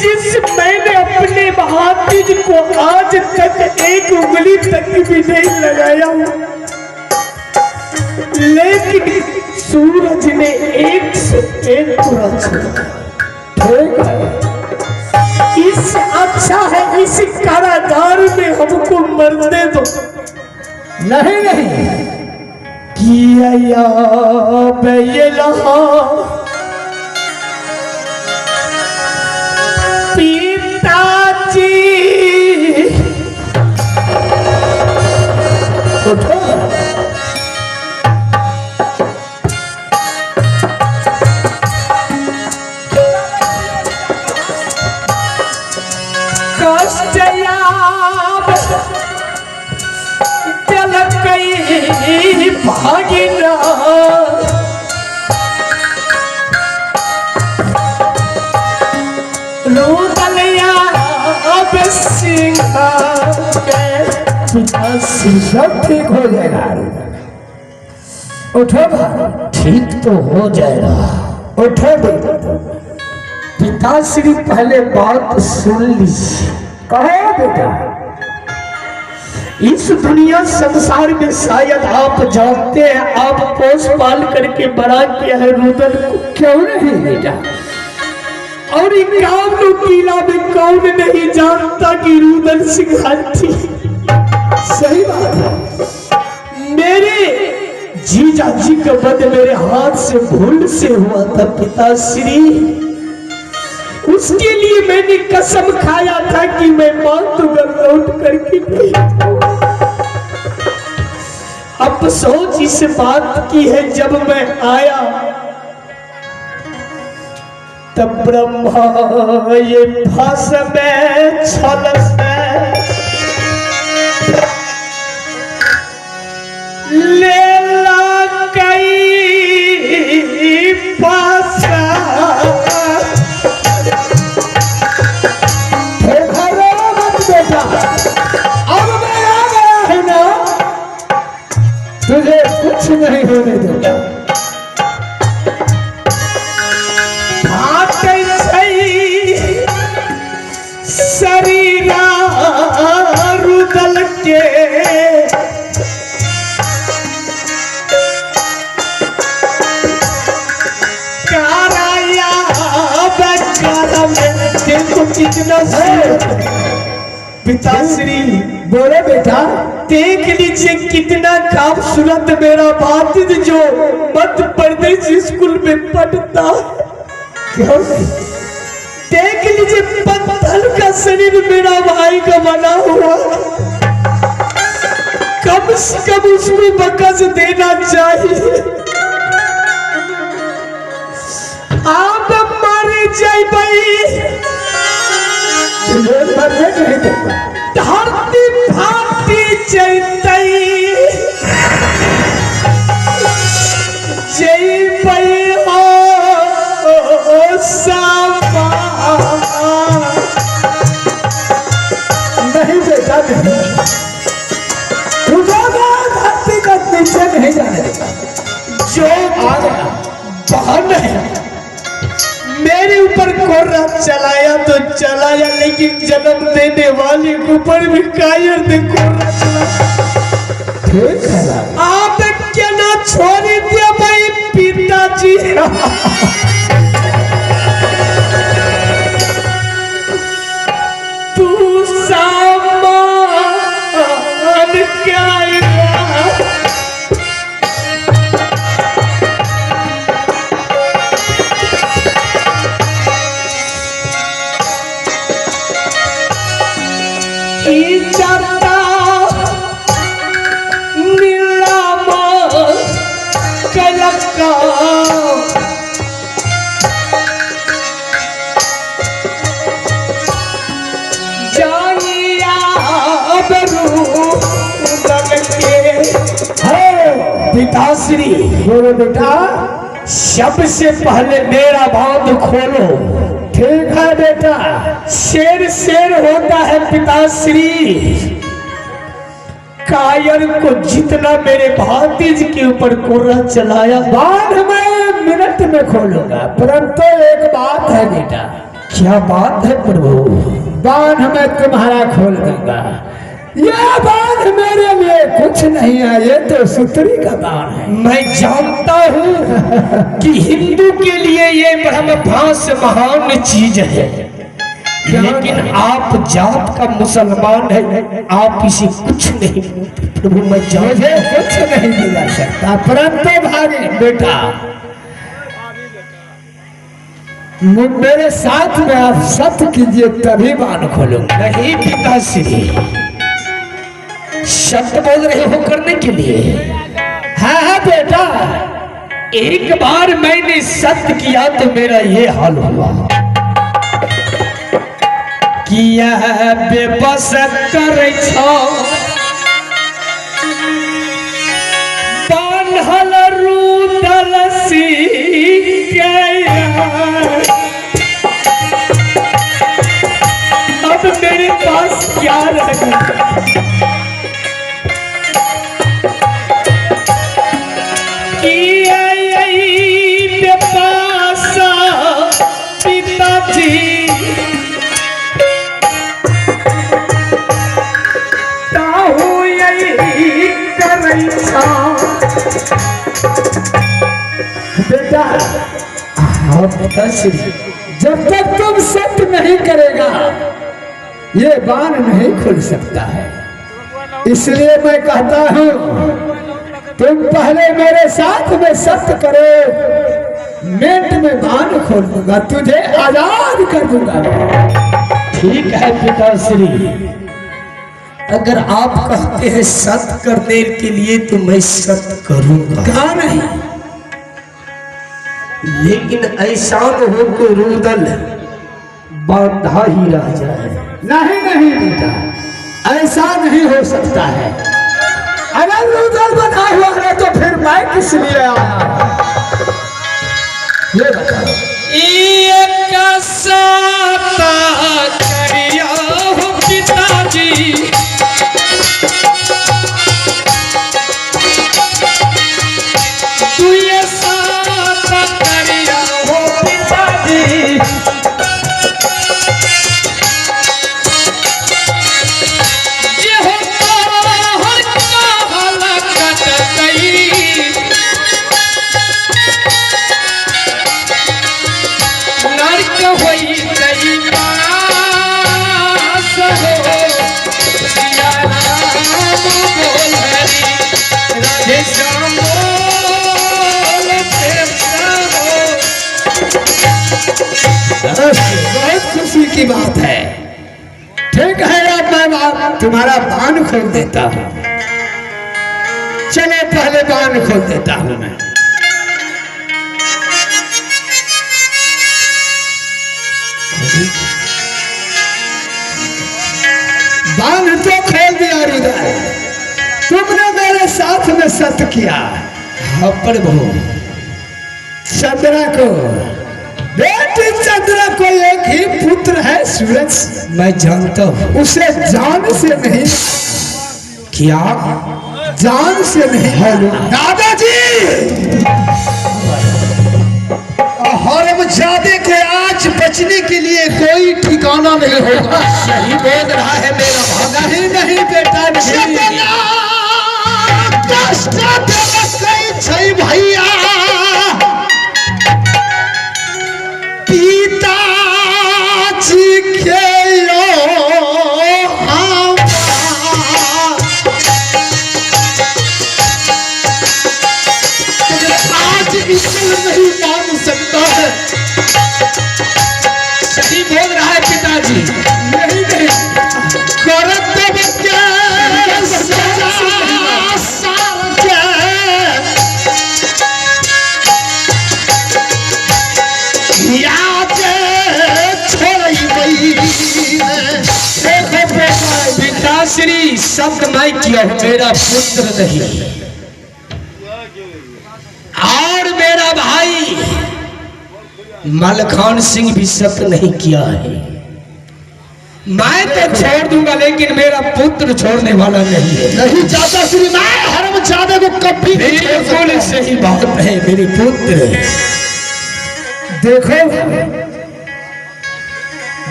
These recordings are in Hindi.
जिस मैंने अपने महातीज को आज तक एक उंगली तक भी नहीं लगाया हूं, लेकिन सूरज ने 101 पूरा छोड़ा। इस अच्छा है इस कारागार में हमको मरने दो। नहीं नहीं किया बेलहा पिताजी उठो। भागिना रूदलिया अब सिंहा सब ठीक हो जाएगा। उठो भाई, ठीक तो हो जाएगा। उठो बेटा। पिताश्री पहले बात सुन ली। कहो बेटा, इस दुनिया संसार में शायद आप जानते हैं, आप पोस पाल करके बड़ा किया है रुदल को। क्यों नहीं बेटा? और इक्यावन किला में कौन नहीं जानता कि रुदल सिंह हाथी। सही बात है। मेरे जीजा जी का वध मेरे हाथ से भूल से हुआ था पिताश्री। उसके लिए मैंने कसम खाया था कि मैं मातुगर लौट करके अफसोस इस बात की है, जब मैं आया तब ब्रह्मा ये फंस में छल से ले ला कई पासा। तुझे कुछ नहीं होने देगा। शरीरा रुदल के काराया बकर में देखो कितना पिताश्री। बोले बेटा, देख लीजिए कितना खूबसूरत मेरा भातिज जो मध्य प्रदेश स्कूल में पढ़ता। क्यों? देख लीजिए पत्थर का शरीर मेरा भाई का बना हुआ। कम से कम उसको बकस देना चाहिए। आप मारे जाए भाई, धरती फाटी जैतई जय पई हो सामा। नहीं बेटा, धरती का नीचे नहीं जाने देगा। जो बहन है मेरे ऊपर कोर्रा चलाया तो चलाया, लेकिन जन्म देने वाले के ऊपर भी कायर दे कोर्रा चलाया। आप क्या ना छोड़ी दिया भाई पिताजी। तू सामान क्या जाता नीलामा कलका जानिया बरू के। पिताश्री बोलो बेटा, सबसे पहले मेरा बांध खोलो। ठीक है बेटा। शेर शेर होता है पिताश्री। कायर को जितना मेरे भातीज के ऊपर कोर्रा चलाया, बांध मैं मिनट में खोलूंगा, परंतु एक बात है बेटा। क्या बात है प्रभु। बांध मैं तुम्हारा खोल दूंगा। यह बांध मेरे लिए कुछ नहीं है, ये तो सुतरी का दान है। मैं जानता हूँ कि हिंदू के लिए ये ब्रह्मभास महान चीज है, लेकिन आप जात का मुसलमान है, आप इसे कुछ नहीं बोलते प्रभु। मैं मुझे कुछ नहीं मिला सकता, परंतु भागे बेटा मेरे साथ में आप सत्य कीजिए तभी बाण खोलूंगा। नहीं पिताश्री, शब्द बोल रहे हो करने के लिए। हाँ बेटा, एक बार मैंने सत्य किया तो मेरा ये हाल हुआ। किया बेबस करे छो बान्हल रूदल सी गया। अब मेरे पास क्या रह गया? पिताजी बेटा जब तक तुम सत्य नहीं करेगा ये बाण नहीं खुल सकता है। इसलिए मैं कहता हूँ तुम पहले मेरे साथ में सत्य करो, मिनट में बाण खोल दूंगा, तुझे आजाद कर दूंगा। ठीक है पिताश्री, अगर आप कहते हैं सत्य करने के लिए तो मैं सत्य करूंगा। कहा नहीं, लेकिन ऐसा न हो कि रुदल बांधा ही रह जाए। नहीं नहीं बेटा, ऐसा नहीं हो सकता है। अगर रुदल बना हुआ है तो फिर मैं किस लिए आया? ये बताओ। एक साता करिया हो पिताजी, तू ये साता करिया हो पिताजी, ये होता हर काला कट गई, नरक होई गई पास हो, सिया राम बोल हरी राधे श्याम बोल फिरता हो। बहुत खुशी की बात है। ठीक है, अब मैं तुम्हारा बाण खोल देता हूँ। चले पहले बाण खोल देता हूँ मैं। बाण तो खोल दिया रुदल, तुमने मेरे साथ में सत्य किया। पर बहु चंद्रा को, बेटी चंद्रा को एक ही पुत्र है सूरज, मैं जानता हूँ। उसे जान से नहीं, क्या जान से नहीं बोलो दादाजी। हरमजादे को आज बचने के लिए कोई ठिकाना नहीं होगा। सही बोल रहा है मेरा भागा। नहीं नहीं बेटा नहीं, कष्ट देना भैया, पिताजी के आज ईश्वर नहीं मान सकता है। सही बोल रहा है पिताजी। नहीं नहीं, कर्तव्य के सजा सार के याद छोड़ी गई। पिताश्री, शब्द मैं किया हूँ, मेरा पुत्र नहीं। और मेरा भाई मलखान सिंह भी सत्य नहीं किया है। मैं तो छोड़ दूंगा, लेकिन मेरा पुत्र छोड़ने वाला नहीं है। नहीं चाहता श्री, मैं हरमजादे को कभी नहीं छोड़ बिल्कुल सकता। सही बात है मेरे पुत्र। देखो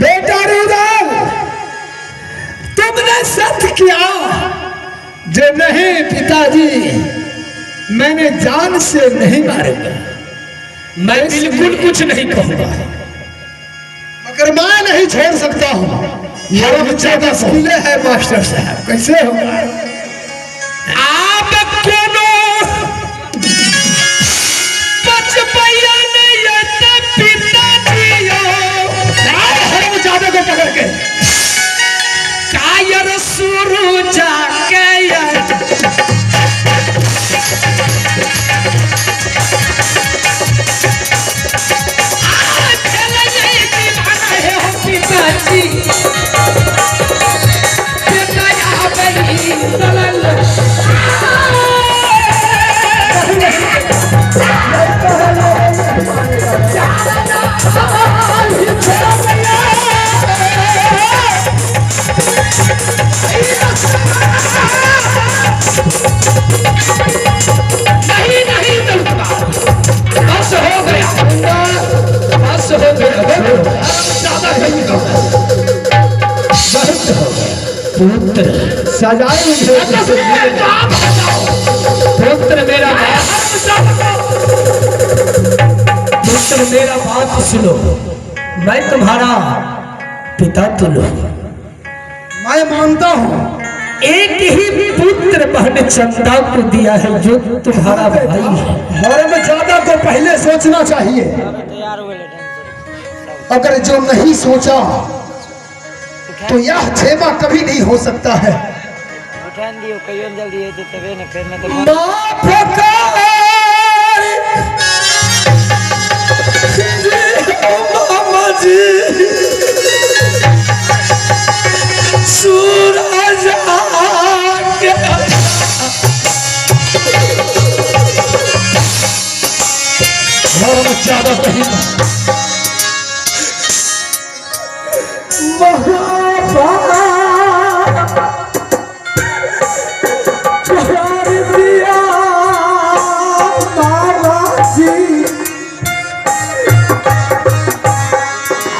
बेटा रुदल, तुमने सत्य किया। जे नहीं पिताजी, मैंने जान से नहीं मारूंगा। मैं बिल्कुल कुछ नहीं कहूंगा, मगर मैं नहीं छोड़ सकता हूँ। मेरा बच्चा का स्कूल है मास्टर साहब, कैसे होगा? आप कोनो बचपैया नहीं है पिताजी हर ज्यादा को पकड़ के कायर शुरू जाके पिताजी बेटा यहाँ पे नहीं नहीं बस हो गया, बस हो गया, ज्यादा नहीं पुत्र सजाए पुत्र मेरा पुत्र मेरा बात सुनो, मैं तुम्हारा पिता तुलो। मैं मानता हूँ। एक ही पुत्र बहन चंदा को दिया है जो तुम्हारा भाई है। हमारे में ज्यादा को पहले सोचना चाहिए। अगर जो नहीं सोचा तो यह क्षेमा कभी नहीं हो सकता है। सूरज ज्यादा कहीं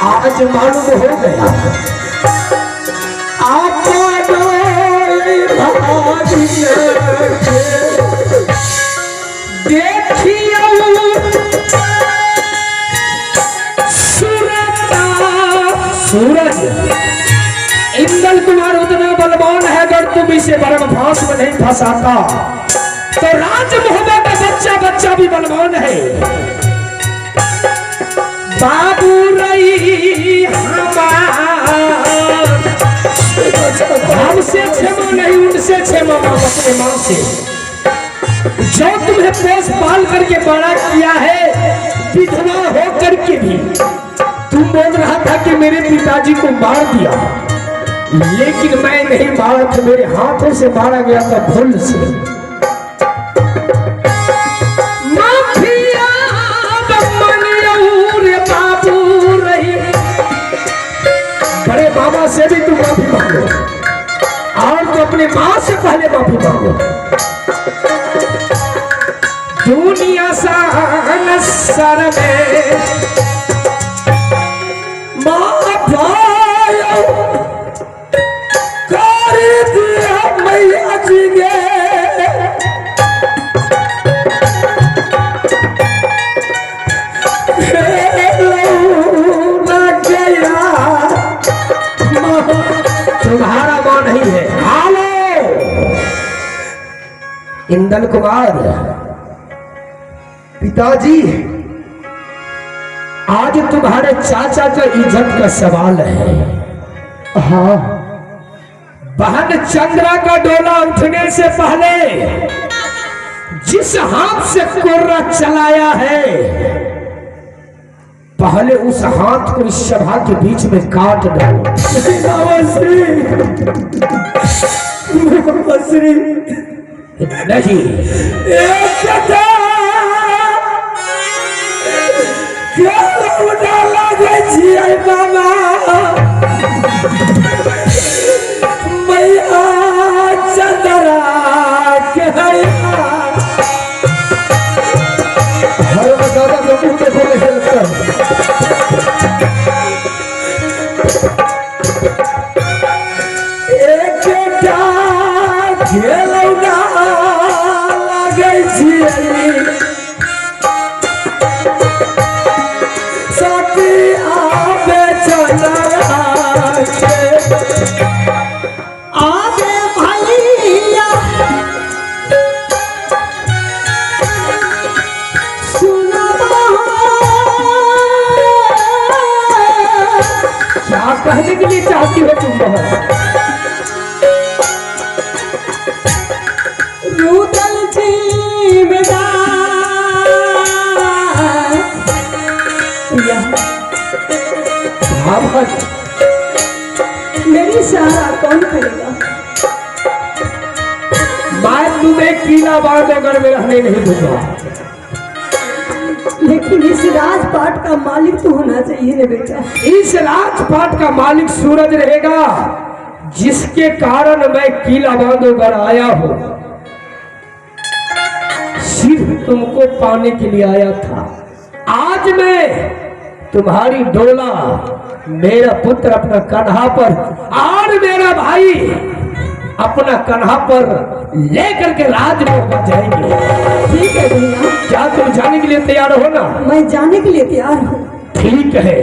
आज मालूम हो गया सूरज इंद्र कुमार उतना बलवान है, अगर तुम इसे बरमभास में नहीं फंसाता तो राज मोहब्बत का बच्चा बच्चा भी बलवान है। बाबू रही हमसे क्षमा नहीं, उनसे क्षमा मांग अपने मां से, जो तुम्हें पोस पाल करके बड़ा किया है। विधवा होकर के भी तुम बोल रहा था कि मेरे पिताजी को मार दिया, लेकिन मैं नहीं मारा था, मेरे हाथों से मारा गया था भूल से। बाबू रही बड़े बाबा से भी तुम माफी मांगो, और तो अपने मां से पहले माफी मांगो। दुनिया सा सर में मैया जी गे तुम्हारा मां नहीं है। हालो इंदल कुमार, पिताजी आज तुम्हारे चाचा का इज्जत का सवाल है। हाँ, बहन चंद्रा का डोला उठने से पहले जिस हाथ से कोर्रा चलाया है, पहले उस हाथ को इस सभा के बीच में काट डालो। नहीं मैया चंद्रा के दादा को मुंह देखो नहीं लगता। गेलौ ना लागै छियै सती आबे चला आबे भैया सुनबा क्या कहने के लिए चाहती हो तुम बहुत? रूदल जिम्मेदार हाँ भाई, मेरी सहारा कौन करेगा? मैं तुम्हें किला बांधकर में रहने नहीं दूंगा। लेकिन इस राजपाट का मालिक तो होना चाहिए ना बेटा। इस राजपाट का मालिक सूरज रहेगा, जिसके कारण मैं किला बांधकर आया हूं। सिर्फ तुमको पाने के लिए आया था। आज मैं तुम्हारी डोला, मेरा पुत्र अपना कन्हा पर और मेरा भाई अपना कन्हा पर लेकर के राजमहल पर जाएंगे। ठीक है भैया, क्या तुम जाने के लिए तैयार हो ना? मैं जाने के लिए तैयार हूँ। ठीक है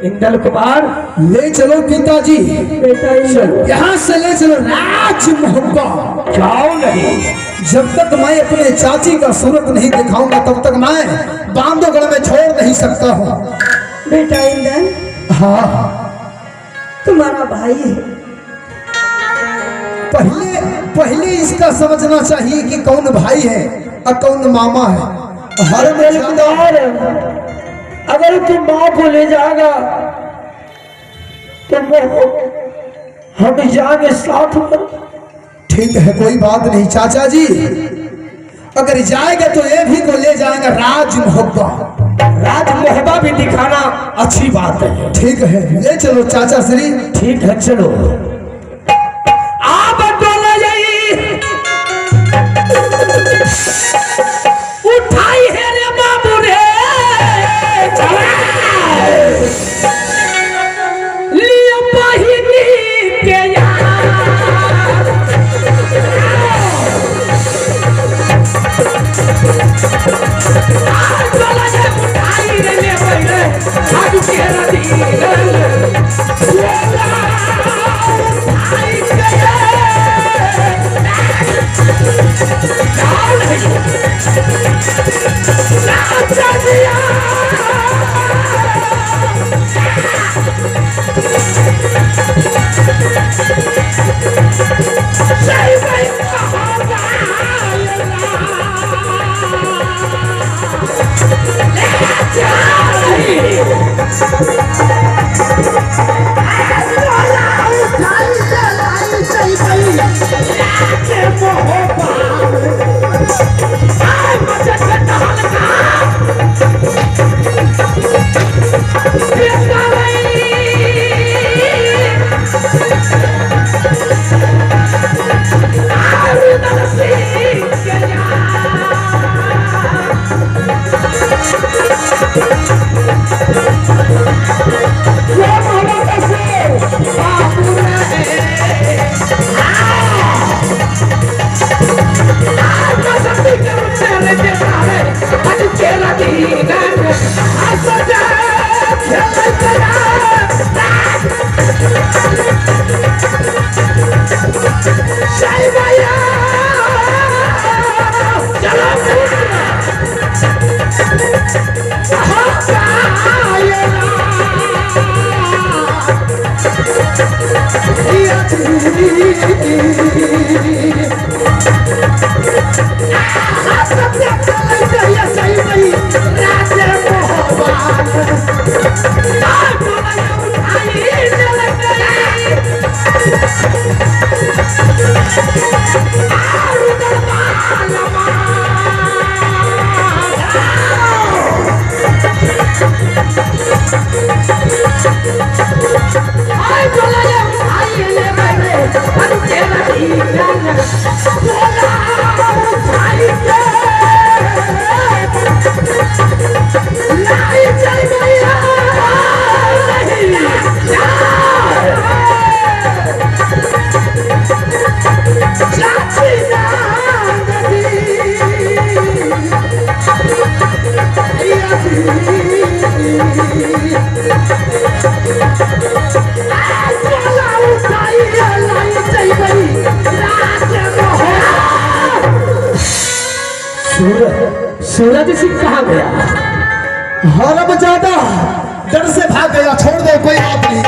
इंदल कुमार, ले चलो पिताजी, बेटा चलो यहाँ से ले चलो राजमहल। जाओ नहीं। जब तक मैं अपने चाची का सूरत नहीं दिखाऊंगा तब तक मैं बांधवगढ़ में छोड़ नहीं सकता हूँ। बेटा इंदन, हाँ, तुम्हारा भाई है। पहले पहले इसका समझना चाहिए कि कौन भाई है और कौन मामा है। हर दिलदार, अगर तुम माँ को ले जाएगा तो हम जाएंगे साथ में। ठीक है, कोई बात नहीं चाचा जी, अगर जाएगा तो ये भी को ले जाएगा राजमहल। राजमहल भी दिखाना अच्छी बात है। ठीक है, ले चलो चाचा श्री। ठीक है चलो। आप डोला जाइए, उठाई है रे बाबू रे, चला लियो बहिनी के यार। डोला जाए उठाई रे ले बहिनी, आजू के रदी Bola, सूरज सिंह कहाँ गया? हरम ज्यादा डर से भाग गया, छोड़ दो कोई बात नहीं।